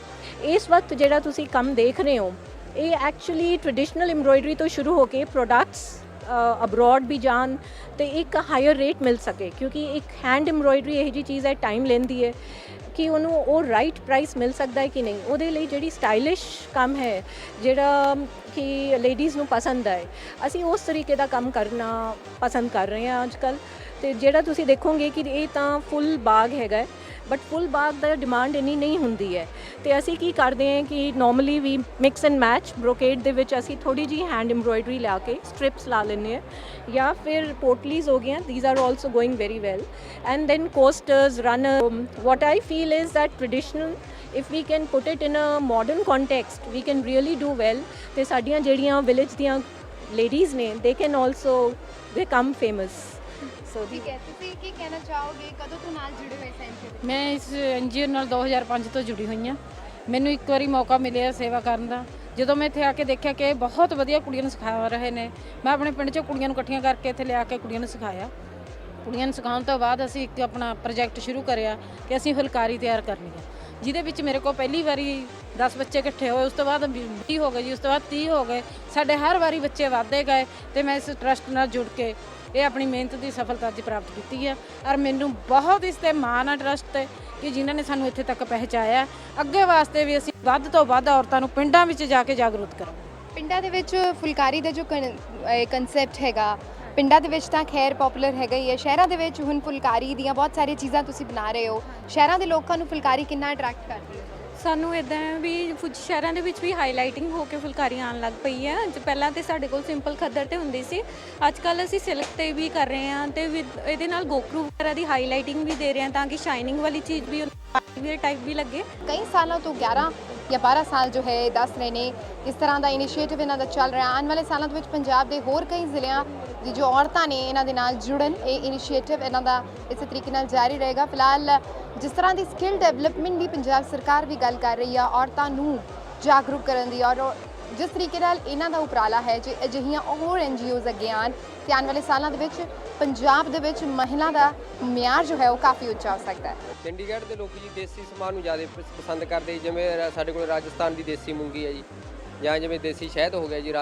ਇਸ ਵਕਤ ਜਿਹੜਾ ਤੁਸੀਂ ਕੰਮ ਦੇਖ ਰਹੇ ਹੋ ਇਹ ਐਕਚੁਅਲੀ ਟ੍ਰੈਡੀਸ਼ਨਲ ਐਮਬ੍ਰੋਇਡਰੀ ਤੋਂ ਸ਼ੁਰੂ ਹੋ ਕੇ ਪ੍ਰੋਡਕਟਸ ਅਬਰੋਡ ਵੀ ਜਾਣ ਤੇ ਇੱਕ ਹਾਇਰ ਰੇਟ ਮਿਲ ਸਕੇ, ਕਿਉਂਕਿ ਇੱਕ ਹੈਂਡ ਐਮਬ੍ਰੋਇਡਰੀ ਇਹੋ ਜਿਹੀ ਚੀਜ਼ ਹੈ ਟਾਈਮ ਲੈਂਦੀ ਹੈ ਕਿ ਉਹਨੂੰ ਉਹ ਰਾਈਟ ਪ੍ਰਾਈਸ ਮਿਲ ਸਕਦਾ ਹੈ ਕਿ ਨਹੀਂ। ਉਹਦੇ ਲਈ ਜਿਹੜੀ ਸਟਾਈਲਿਸ਼ ਕੰਮ ਹੈ ਜਿਹੜਾ ਕਿ ਲੇਡੀਜ਼ ਨੂੰ ਪਸੰਦ ਆਏ, ਅਸੀਂ ਉਸ ਤਰੀਕੇ ਦਾ ਕੰਮ ਕਰਨਾ ਪਸੰਦ ਕਰ ਰਹੇ ਹਾਂ ਅੱਜ ਕੱਲ੍ਹ। ਤੇ ਜਿਹੜਾ ਤੁਸੀਂ ਦੇਖੋਗੇ ਕਿ ਇਹ ਤਾਂ ਫੁੱਲ ਬਾਗ ਹੈਗਾ but full Bagh the demand ਇੰਨੀ ਨਹੀਂ ਹੁੰਦੀ ਹੈ ਤੇ ਅਸੀਂ ਕੀ ਕਰਦੇ ਹਾਂ ਕਿ ਨਾਰਮਲੀ ਵੀ ਮਿਕਸ ਐਂਡ ਮੈਚ ਬ੍ਰੋਕੇਡ ਦੇ ਵਿੱਚ ਅਸੀਂ ਥੋੜੀ ਜਿਹੀ ਹੈਂਡ ਐਮਬ੍ਰੋਇਡਰੀ ਲਾ ਕੇ ਸਟ੍ਰਿਪਸ ਲਾ ਲੈਂਦੇ ਹਾਂ ਜਾਂ ਫਿਰ ਪੋਟਲੀਜ਼ ਹੋ ਗਈਆਂ। These are also going very well and then coasters runner. What I feel is that traditional if we can put it in a modern context we can really do well ਤੇ ਸਾਡੀਆਂ ਜਿਹੜੀਆਂ ਵਿਲੇਜ ਦੀਆਂ ladies ਨੇ they can also become famous। ਠੀਕ ਹੈ, ਤੁਸੀਂ ਕੀ ਕਹਿਣਾ ਚਾਹੋਗੇ, ਕਦੋਂ ਤੋਂ ਨਾਲ ਜੁੜੇ ਹੋਏ ਸੈਂਚੁਰੀ? ਮੈਂ ਇਸ NGO ਨਾਲ 2005 ਤੋਂ ਜੁੜੀ ਹੋਈ ਹਾਂ। ਮੈਨੂੰ ਇੱਕ ਵਾਰੀ ਮੌਕਾ ਮਿਲਿਆ ਸੇਵਾ ਕਰਨ ਦਾ। ਜਦੋਂ ਮੈਂ ਇੱਥੇ ਆ ਕੇ ਦੇਖਿਆ ਕਿ ਬਹੁਤ ਵਧੀਆ ਕੁੜੀਆਂ ਨੂੰ ਸਿਖਾ ਰਹੇ ਨੇ, ਮੈਂ ਆਪਣੇ ਪਿੰਡ 'ਚੋਂ ਕੁੜੀਆਂ ਨੂੰ ਇਕੱਠੀਆਂ ਕਰਕੇ ਇੱਥੇ ਲਿਆ ਕੇ ਕੁੜੀਆਂ ਨੂੰ ਸਿਖਾਇਆ। ਕੁੜੀਆਂ ਨੂੰ ਸਿਖਾਉਣ ਤੋਂ ਬਾਅਦ ਅਸੀਂ ਇੱਕ ਆਪਣਾ ਪ੍ਰੋਜੈਕਟ ਸ਼ੁਰੂ ਕਰਿਆ ਕਿ ਅਸੀਂ ਫੁਲਕਾਰੀ ਤਿਆਰ ਕਰਨੀ ਹੈ, ਜਿਹਦੇ ਵਿੱਚ ਮੇਰੇ ਕੋਲ ਪਹਿਲੀ ਵਾਰੀ 10 ਬੱਚੇ ਇਕੱਠੇ ਹੋਏ, ਉਸ ਤੋਂ ਬਾਅਦ 20 ਹੋ ਗਏ ਜੀ, ਉਸ ਤੋਂ ਬਾਅਦ 30 ਹੋ ਗਏ। ਸਾਡੇ ਹਰ ਵਾਰੀ ਬੱਚੇ ਵੱਧਦੇ ਗਏ ਤੇ ਮੈਂ ਇਸ ਟਰਸਟ ਨਾਲ ਜੁੜ ਕੇ ਇਹ ਆਪਣੀ ਮਿਹਨਤ ਦੀ ਸਫਲਤਾ ਅੱਜ ਪ੍ਰਾਪਤ ਕੀਤੀ ਹੈ। ਔਰ ਮੈਨੂੰ ਬਹੁਤ ਇਸ 'ਤੇ ਮਾਣ ਆ ਟਰਸਟ 'ਤੇ ਕਿ ਜਿਨ੍ਹਾਂ ਨੇ ਸਾਨੂੰ ਇੱਥੇ ਤੱਕ ਪਹੁੰਚਾਇਆ। ਅੱਗੇ ਵਾਸਤੇ ਵੀ ਅਸੀਂ ਵੱਧ ਤੋਂ ਵੱਧ ਔਰਤਾਂ ਨੂੰ ਪਿੰਡਾਂ ਵਿੱਚ ਜਾ ਕੇ ਜਾਗਰੂਕ ਕਰਾਂਗੇ। ਪਿੰਡਾਂ ਦੇ ਵਿੱਚ ਫੁਲਕਾਰੀ ਦਾ ਜੋ ਕਨਸੈਪਟ ਹੈਗਾ, ਪਿੰਡਾਂ ਦੇ ਵਿੱਚ ਤਾਂ ਖੈਰ ਪਪੂਲਰ ਹੈਗਾ ਹੀ ਹੈ, ਸ਼ਹਿਰਾਂ ਦੇ ਵਿੱਚ ਹੁਣ ਫੁਲਕਾਰੀ ਦੀਆਂ ਬਹੁਤ ਸਾਰੀਆਂ ਚੀਜ਼ਾਂ ਤੁਸੀਂ ਬਣਾ ਰਹੇ ਹੋ। ਸ਼ਹਿਰਾਂ ਦੇ ਲੋਕਾਂ ਨੂੰ ਫੁਲਕਾਰੀ ਕਿੰਨਾ ਅਟਰੈਕਟ ਕਰਦੀ ਹੈ? ਸਾਨੂੰ ਇੱਦਾਂ ਵੀ ਕੁਝ ਸ਼ਹਿਰਾਂ ਦੇ ਵਿੱਚ ਵੀ ਹਾਈਲਾਈਟਿੰਗ ਹੋ ਕੇ ਫੁਲਕਾਰੀ ਆਉਣ ਲੱਗ ਪਈ ਹੈ। ਪਹਿਲਾਂ ਤਾਂ ਸਾਡੇ ਕੋਲ ਸਿੰਪਲ ਖੱਦਰ 'ਤੇ ਹੁੰਦੀ ਸੀ, ਅੱਜ ਕੱਲ੍ਹ ਅਸੀਂ ਸਿਲਕ 'ਤੇ ਵੀ ਕਰ ਰਹੇ ਹਾਂ ਤੇ ਇਹਦੇ ਨਾਲ ਗੋਕਰੂ ਵਗੈਰਾ ਦੀ ਹਾਈਲਾਈਟਿੰਗ ਵੀ ਦੇ ਰਹੇ ਹਾਂ ਤਾਂ ਕਿ ਸ਼ਾਈਨਿੰਗ ਵਾਲੀ ਚੀਜ਼ ਵੀ ਟਾਈਪ ਵੀ ਲੱਗੇ। ਕਈ ਸਾਲਾਂ ਤੋਂ 11 ਜਾਂ 12 ਸਾਲ ਜੋ ਹੈ ਦੱਸ ਰਹੇ ਨੇ ਇਸ ਤਰ੍ਹਾਂ ਦਾ ਇਨੀਸ਼ੀਏਟਿਵ ਇਹਨਾਂ ਦਾ ਚੱਲ ਰਿਹਾ। ਆਉਣ ਵਾਲੇ ਸਾਲਾਂ ਦੇ ਵਿੱਚ ਪੰਜਾਬ ਦੇ ਹੋਰ ਕਈ ਜ਼ਿਲ੍ਹਿਆਂ ਦੀ ਜੋ ਔਰਤਾਂ ਨੇ ਇਹਨਾਂ ਦੇ ਨਾਲ ਜੁੜਨ, ਇਹ ਇਨੀਸ਼ੀਏਟਿਵ ਇਹਨਾਂ ਦਾ ਇਸੇ ਤਰੀਕੇ ਨਾਲ ਜਾਰੀ ਰਹੇਗਾ। ਫਿਲਹਾਲ ਜਿਸ ਤਰ੍ਹਾਂ ਦੀ ਸਕਿੱਲ ਡਿਵੈਲਪਮੈਂਟ ਦੀ ਪੰਜਾਬ ਸਰਕਾਰ ਵੀ ਗੱਲ ਕਰ ਰਹੀ ਆ, ਔਰਤਾਂ ਨੂੰ ਜਾਗਰੂਕ ਕਰਨ ਦੀ ਔਰ ਜਿਸ ਤਰੀਕੇ ਨਾਲ ਇਹਨਾਂ ਦਾ ਉਪਰਾਲਾ ਹੈ, ਜੇ ਅਜਿਹੀਆਂ ਹੋਰ NGOs ਅੱਗੇ ਆਉਣ ਤੇ ਆਉਣ ਵਾਲੇ ਸਾਲਾਂ ਦੇ ਵਿੱਚ ਪੰਜਾਬ ਦੇ ਵਿੱਚ ਮਹਿਲਾ ਦਾ ਮਿਆਰ ਜੋ ਹੈ ਉਹ ਕਾਫੀ ਉੱਚਾ ਹੋ ਸਕਦਾ ਹੈ। ਚੰਡੀਗੜ੍ਹ ਦੇ ਲੋਕ ਜੀ ਦੇਸੀ ਸਮਾਨ ਨੂੰ ਜ਼ਿਆਦਾ ਪਸੰਦ ਕਰਦੇ, ਜਿਵੇਂ ਸਾਡੇ ਕੋਲ ਰਾਜਸਥਾਨ ਦੀ ਦੇਸੀ ਮੂੰਗੀ ਹੈ ਜੀ, ਜਾਂ ਜਿਵੇਂ ਦੇਸੀ ਸ਼ਹਿਦ ਹੋ ਗਿਆ ਜੀ,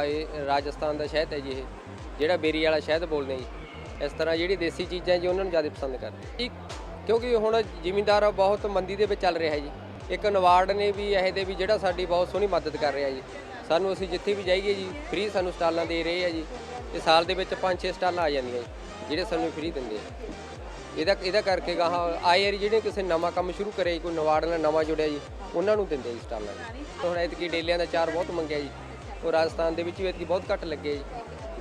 ਰਾਜਸਥਾਨ ਦਾ ਸ਼ਹਿਦ ਹੈ ਜੀ, ਇਹ ਜਿਹੜਾ ਬੇਰੀ ਵਾਲਾ ਸ਼ਹਿਦ ਬੋਲਦੇ ਜੀ। ਇਸ ਤਰ੍ਹਾਂ ਜਿਹੜੀ ਦੇਸੀ ਚੀਜ਼ਾਂ ਜੀ ਉਹਨਾਂ ਨੂੰ ਜ਼ਿਆਦਾ ਪਸੰਦ ਕਰਦੇ ਜੀ, ਕਿਉਂਕਿ ਹੁਣ ਜ਼ਿਮੀਂਦਾਰ ਬਹੁਤ ਮੰਦੀ ਦੇ ਵਿੱਚ ਚੱਲ ਰਿਹਾ ਜੀ। ਇੱਕ ਨਵਾਰਡ ਨੇ ਵੀ ਇਹ ਦੇ ਵੀ ਜਿਹੜਾ ਸਾਡੀ ਬਹੁਤ ਸੋਹਣੀ ਮਦਦ ਕਰ ਰਿਹਾ ਜੀ ਸਾਨੂੰ, ਅਸੀਂ ਜਿੱਥੇ ਵੀ ਜਾਈਏ ਜੀ ਫ੍ਰੀ ਸਾਨੂੰ ਸਟਾਲਾਂ ਦੇ ਰਹੇ ਆ ਜੀ, ਤੇ ਸਾਲ ਦੇ ਵਿੱਚ 5-6 ਸਟਾਲਾਂ ਆ ਜਾਂਦੀਆਂ ਜੀ ਜਿਹੜੇ ਸਾਨੂੰ ਫ੍ਰੀ ਦਿੰਦੇ ਆ। ਇਹਦਾ ਕਰਕੇ ਗਾਹਾਂ ਆਏ ਯਾਰ ਜਿਹੜੇ ਕਿਸੇ ਨਵਾਂ ਕੰਮ ਸ਼ੁਰੂ ਕਰੇ, ਕੋਈ ਨਵਾਰਡ ਨਾਲ ਨਵਾਂ ਜੁੜਿਆ ਜੀ, ਉਹਨਾਂ ਨੂੰ ਦਿੰਦੇ ਜੀ ਸਟਾਲਾਂ ਜੀ। ਹੁਣ ਐਤਕੀ ਡੇਲਿਆਂ ਦਾ ਚਾਰ ਬਹੁਤ ਮੰਗਿਆ ਜੀ, ਉਹ ਰਾਜਸਥਾਨ ਦੇ ਵਿੱਚ ਵੀ ਐਤਕੀ ਬਹੁਤ ਘੱਟ ਲੱਗੇ ਜੀ,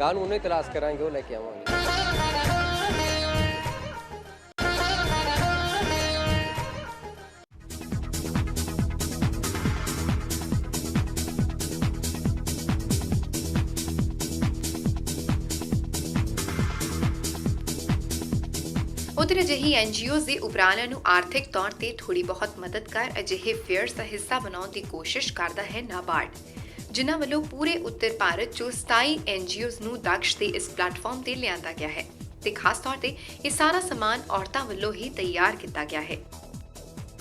ਗਾਹ ਨੂੰ ਉਹਨੇ ਤਲਾਸ਼ ਕਰਾਂਗੇ, ਉਹ ਲੈ ਕੇ ਆਵਾਂਗੇ। ਉਧਰ ਅਜਿਹੀ NGOs ਦੇ ਉਪਰਾਲਿਆਂ ਨੂੰ ਆਰਥਿਕ ਤੌਰ ਤੇ ਥੋੜੀ ਬਹੁਤ ਮਦਦ ਕਰ ਅਜਿਹੇ ਫੇਅਰਸ ਦਾ ਹਿੱਸਾ ਬਣਾਉਣ ਦੀ ਕੋਸ਼ਿਸ਼ ਕਰਦਾ ਹੈ ਨਾਬਾਰਡ, ਜਿਨ੍ਹਾਂ ਵੱਲੋਂ ਪੂਰੇ ਉੱਤਰ ਭਾਰਤ 'ਚੋਂ 27 NGOs ਨੂੰ ਦਕਸ਼ ਦੇ ਇਸ ਪਲੇਟਫਾਰਮ ਤੇ ਲਿਆਂਦਾ ਗਿਆ ਹੈ ਤੇ ਖਾਸ ਤੌਰ ਤੇ ਇਹ ਸਾਰਾ ਸਮਾਨ ਔਰਤਾਂ ਵੱਲੋਂ ਹੀ ਤਿਆਰ ਕੀਤਾ ਗਿਆ है।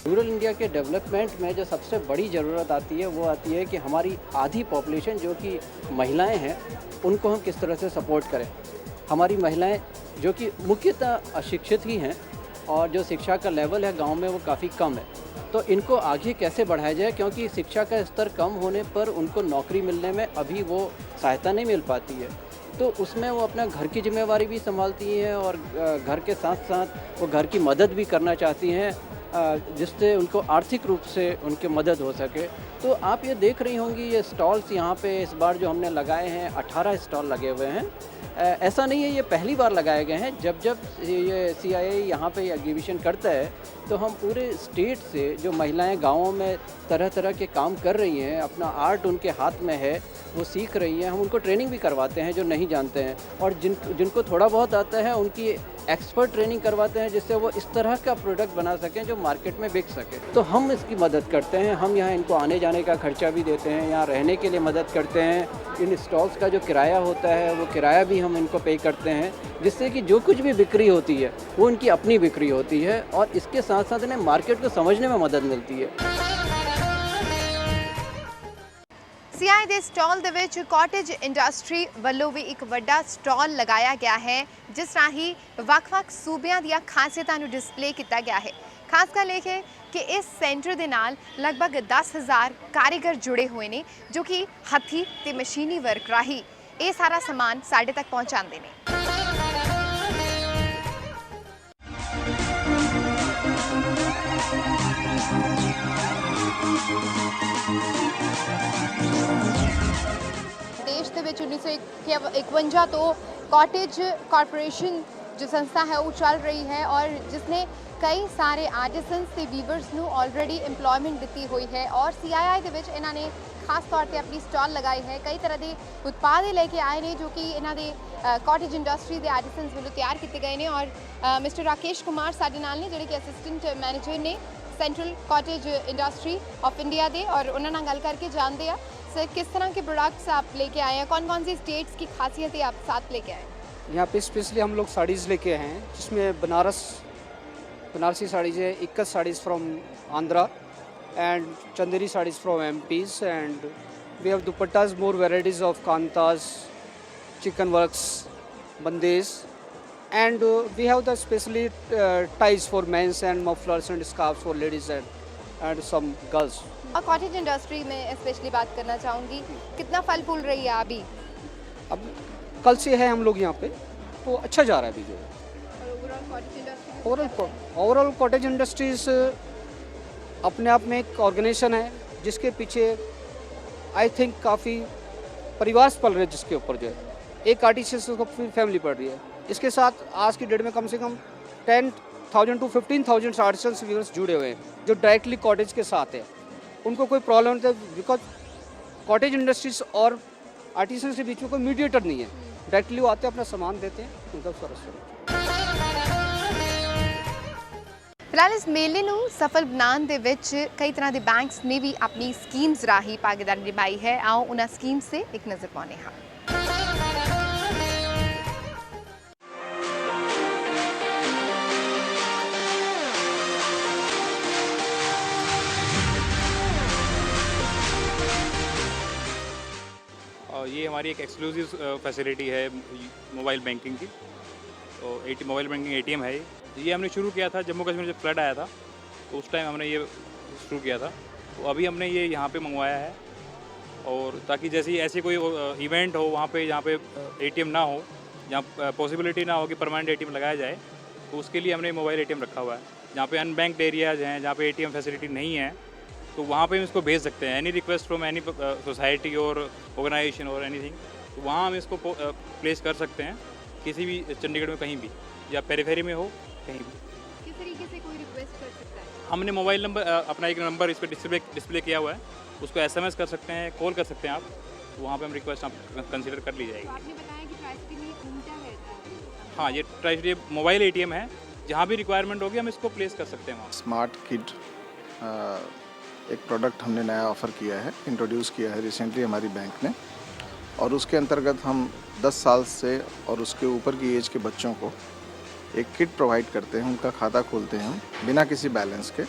रूरल इंडिया के डेवलपमेंट में जो सबसे बड़ी ज़रूरत आती है वो आती है कि हमारी आधी पॉपुलेशन जो कि महिलाएं हैं उनको हम किस तरह से सपोर्ट करें। हमारी महिलाएं जो कि मुख्यतः अशिक्षित ही हैं और जो शिक्षा का लेवल है गांव में वो काफ़ी कम है, तो इनको आगे कैसे बढ़ाया जाए, क्योंकि शिक्षा का स्तर कम होने पर उनको नौकरी मिलने में अभी वो सहायता नहीं मिल पाती है। तो उसमें वो अपना घर की जिम्मेवारी भी संभालती हैं और घर के साथ साथ वो घर की मदद भी करना चाहती हैं जिससे उनको आर्थिक रूप से उनकी मदद हो सके। तो आप ये देख रही होंगी ये स्टॉल्स यहाँ पे इस बार जो हमने लगाए हैं 18 स्टॉल लगे हुए हैं। ऐसा नहीं है ये पहली बार लगाए गए हैं, जब ये CII यहाँ पे एग्जीबिशन करता है तो हम पूरे स्टेट से जो महिलाएं गाँवों में तरह तरह के काम कर रही हैं, अपना आर्ट उनके हाथ में है, वो सीख रही हैं, हम उनको ट्रेनिंग भी करवाते हैं जो नहीं जानते हैं, और जिनको थोड़ा बहुत आता है उनकी एक्सपर्ट ट्रेनिंग करवाते हैं जिससे वो इस तरह का प्रोडक्ट बना सकें जो मार्केट में बिक सके। तो हम इसकी मदद करते हैं, हम यहाँ इनको आने जाने का खर्चा भी देते हैं, यहाँ रहने के लिए मदद करते हैं, इन स्टॉल्स का जो किराया होता है वो किराया भी हम इनको पे करते हैं, जिससे कि जो कुछ भी बिक्री होती है वो उनकी अपनी बिक्री होती है और इसके साथ साथ इन्हें मार्केट को समझने में मदद मिलती है। CII ਦੇ ਸਟਾਲ ਦੇ ਵਿੱਚ ਕਾਟੇਜ ਇੰਡਸਟਰੀ ਵੱਲੋਂ ਵੀ ਇੱਕ ਵੱਡਾ ਸਟਾਲ ਲਗਾਇਆ ਗਿਆ ਹੈ, ਜਿਸ ਰਾਹੀਂ ਵੱਖ-ਵੱਖ ਸੂਬਿਆਂ ਦੀਆਂ ਖਾਸੀਅਤਾਂ ਨੂੰ ਡਿਸਪਲੇ ਕੀਤਾ ਗਿਆ ਹੈ। ਖਾਸ ਗੱਲ ਇਹ ਹੈ ਕਿ ਇਸ ਸੈਂਟਰ ਦੇ ਨਾਲ ਲਗਭਗ 10,000 ਕਾਰੀਗਰ ਜੁੜੇ ਹੋਏ ਨੇ ਜੋ ਕਿ ਹੱਥੀਂ ਤੇ ਮਸ਼ੀਨੀ ਵਰਕ ਰਾਹੀਂ ਇਹ ਸਾਰਾ ਸਮਾਨ ਸਾਡੇ ਤੱਕ ਪਹੁੰਚਾਉਂਦੇ ਨੇ। देश के 1951 तो कॉटेज कॉरपोरेशन जो संस्था है वो चल रही है और जिसने कई सारे आर्टिसंस से वीवर्स ਨੂੰ ऑलरेडी एम्प्लॉयमेंट ਦਿੱਤੀ ਹੋਈ है और CII ਦੇ ਵਿੱਚ ਇਹਨਾਂ ਨੇ खास तौर पर अपनी स्टॉल लगाई है। कई तरह के उत्पाद लेके आए हैं जो कि इन्हों के कॉटेज इंडस्ट्री के आर्टिसंस वालों तैयार किए गए हैं। और मिस्टर राकेश कुमार साडे नाल ने जिहड़े कि असिस्टेंट मैनेजर ने central cottage industry of India दे, और उन्होंने नाल गल करके जानते हैं सर किस तरह के प्रोडक्ट्स आप लेके आए हैं, कौन कौन सी स्टेट्स की खासियतें आप साथ लेके आए हैं। यहाँ पे स्पेशली हम लोग साड़ीज़ लेके आए हैं जिसमें बनारसी साड़ीज़ है, ikat saris from Andhra and Chanderi sarees from MPs, and we have dupattas, more varieties of kantas, chicken works, bandeज, and we have the specially ties for men's and mufflers and scarves for ladies and some girls. और cottage industry में specially बात करना चाहूँगी, कितना फल फूल रही है अभी? अब कल से है हम लोग यहाँ पे, तो अच्छा जा रहा है अभी जो ओवरऑल कॉटेज इंडस्ट्रीज अपने आप में एक ऑर्गेनाइजेशन है जिसके पीछे आई थिंक काफ़ी परिवार पल रहे हैं, जिसके ऊपर जो है एक आर्टिस्ट को फैमिली पड़ रही है। इसके साथ आज की डेट में कम से कम 10,000 to 15,000 आर्टिसंस व्यूअर्स जुड़े हुए हैं जो डायरेक्टली कॉटेज के साथ है। उनको कोई प्रॉब्लम नहीं है बिकॉज कॉटेज इंडस्ट्रीज और आर्टिसंस के बीच में कोई मीडिएटर नहीं है, डायरेक्टली वो आते हैं अपना सामान देते हैं, उनका सरस। ਫਿਲਹਾਲ ਇਸ ਮੇਲੇ ਨੂੰ ਸਫਲ ਬਣਾਉਣ ਦੇ ਵਿੱਚ ਕਈ ਤਰ੍ਹਾਂ ਦੇ ਬੈਂਕਸ ਨੇ ਵੀ ਆਪਣੀ ਸਕੀਮਸ ਰਾਹੀਂ ਭਾਗੀਦਾਰੀ ਨਿਭਾਈ ਹੈ। ਆਓ ਉਹਨਾਂ ਸਕੀਮਸ ਤੇ ਇੱਕ ਨਜ਼ਰ ਪਾਉਂਦੇ ਹਾਂ। ये हमारी एक एक्सक्लूसिव फैसिलिटी है मोबाइल बैंकिंग की। तो मोबाइल बैंकिंग ATM है ये हमने शुरू किया था जम्मू कश्मीर जब फ्लड आया था, तो उस टाइम हमने ये शुरू किया था। तो अभी हमने ये यहाँ पे मंगवाया है, और ताकि जैसे ऐसे कोई इवेंट हो वहाँ पे जहाँ पे ATM ना हो, जहाँ पॉसिबिलिटी ना हो कि परमानेंट ATM लगाया जाए, तो उसके लिए हमने मोबाइल ATM रखा हुआ है। जहाँ पे अनबैंक्ड एरियाज़ हैं, जहाँ पे ATM फैसिलिटी नहीं है, तो वहाँ पे हम इसको भेज सकते हैं। Any request from any society और ऑर्गेनाइजेशन और एनीथिंग, तो वहाँ हम इसको प्लेस कर सकते हैं किसी भी चंडीगढ़ में कहीं भी, या पेरीफेरी में हो कहीं भी। किस तरीके से कोई रिक्वेस्ट कर सकता है? हमने मोबाइल नंबर अपना एक नंबर इस पर डिस्प्ले किया हुआ है, उसको SMS कर सकते हैं, कॉल कर सकते हैं आप, तो वहाँ पे हम रिक्वेस्ट आप कंसिडर कर ली जाएगी। आपने बताया कि ट्राई सिटी में घूमता है। हाँ, ये ट्राई सिटी मोबाइल ATM है, जहाँ भी रिक्वायरमेंट होगी हम इसको प्लेस कर सकते हैं वहाँ। स्मार्ट किड एक प्रोडक्ट हमने नया ऑफ़र किया है, इंट्रोड्यूस किया है रिसेंटली हमारी बैंक ने, और उसके अंतर्गत हम 10 साल से और उसके ऊपर की एज के बच्चों को एक किट प्रोवाइड करते हैं। उनका खाता खोलते हैं हम बिना किसी बैलेंस के,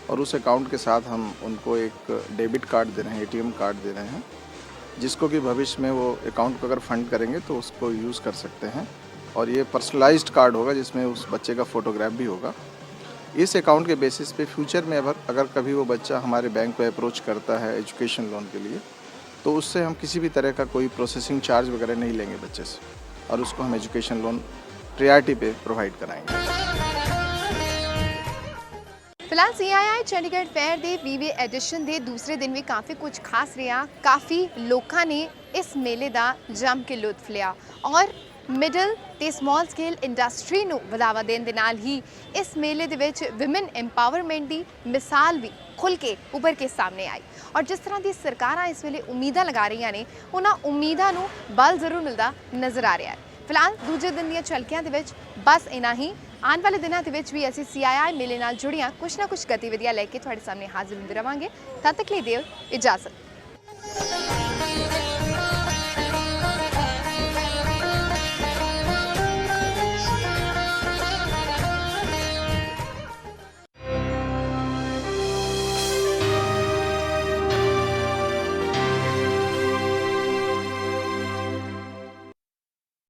और उस अकाउंट के साथ हम उनको एक डेबिट कार्ड दे रहे हैं, ATM कार्ड दे रहे हैं, जिसको कि भविष्य में वो अकाउंट को अगर फंड करेंगे तो उसको यूज़ कर सकते हैं। और ये पर्सनलाइज्ड कार्ड होगा जिसमें उस बच्चे का फ़ोटोग्राफ भी होगा। इस अकाउंट के बेसिस पे फ्यूचर में अगर कभी वो बच्चा हमारे बैंक को अप्रोच करता है एजुकेशन लोन के लिए, तो उससे हम किसी भी तरह का कोई प्रोसेसिंग चार्ज वगैरह नहीं लेंगे बच्चे से, और उसको हम एजुकेशन लोन प्रायोरिटी पे प्रोवाइड कराएंगे। फिलहाल CII चंडीगढ़ फेयर ਦੇ 20ਵੇਂ ਐਡੀਸ਼ਨ ਦੇ ਦੂਸਰੇ ਦਿਨ ਵੀ ਕਾਫੀ ਕੁਝ ਖਾਸ ਰਿਹਾ। ਕਾਫੀ ਲੋਕਾਂ ਨੇ ਇਸ ਮੇਲੇ ਦਾ ਜੰਮ ਕੇ ਲੁਤਫ ਲਿਆ, ਔਰ ਮਿਡਲ ਤੇ ਸਮਾਲ ਸਕੇਲ ਇੰਡਸਟਰੀ ਨੂੰ ਵਧਾਵਾ ਦੇਣ ਦੇ ਨਾਲ ਹੀ ਇਸ ਮੇਲੇ ਦੇ ਵਿੱਚ ਵਿਮਨ ਐਮਪਾਵਰਮੈਂਟ ਦੀ ਮਿਸਾਲ ਵੀ ਖੁੱਲ੍ਹ ਕੇ ਉੱਭਰ ਕੇ ਸਾਹਮਣੇ ਆਈ। ਔਰ ਜਿਸ ਤਰ੍ਹਾਂ ਦੀ ਸਰਕਾਰਾਂ ਇਸ ਵੇਲੇ ਉਮੀਦਾਂ ਲਗਾ ਰਹੀਆਂ ਨੇ, ਉਹਨਾਂ ਉਮੀਦਾਂ ਨੂੰ ਬਲ ਜ਼ਰੂਰ ਮਿਲਦਾ ਨਜ਼ਰ ਆ ਰਿਹਾ ਹੈ। ਫਿਲਹਾਲ ਦੂਜੇ ਦਿਨ ਦੀਆਂ ਝਲਕੀਆਂ ਦੇ ਵਿੱਚ ਬਸ ਇੰਨਾ ਹੀ। ਆਉਣ ਵਾਲੇ ਦਿਨਾਂ ਦੇ ਵਿੱਚ ਵੀ ਅਸੀਂ CII ਮੇਲੇ ਨਾਲ ਜੁੜੀਆਂ ਕੁਛ ਨਾ ਕੁਛ ਗਤੀਵਿਧੀਆਂ ਲੈ ਕੇ ਤੁਹਾਡੇ ਸਾਹਮਣੇ ਹਾਜ਼ਰ ਹੁੰਦੇ ਰਵਾਂਗੇ। ਤਦ ਤੱਕ ਲਈ ਦਿਓ ਇਜਾਜ਼ਤ।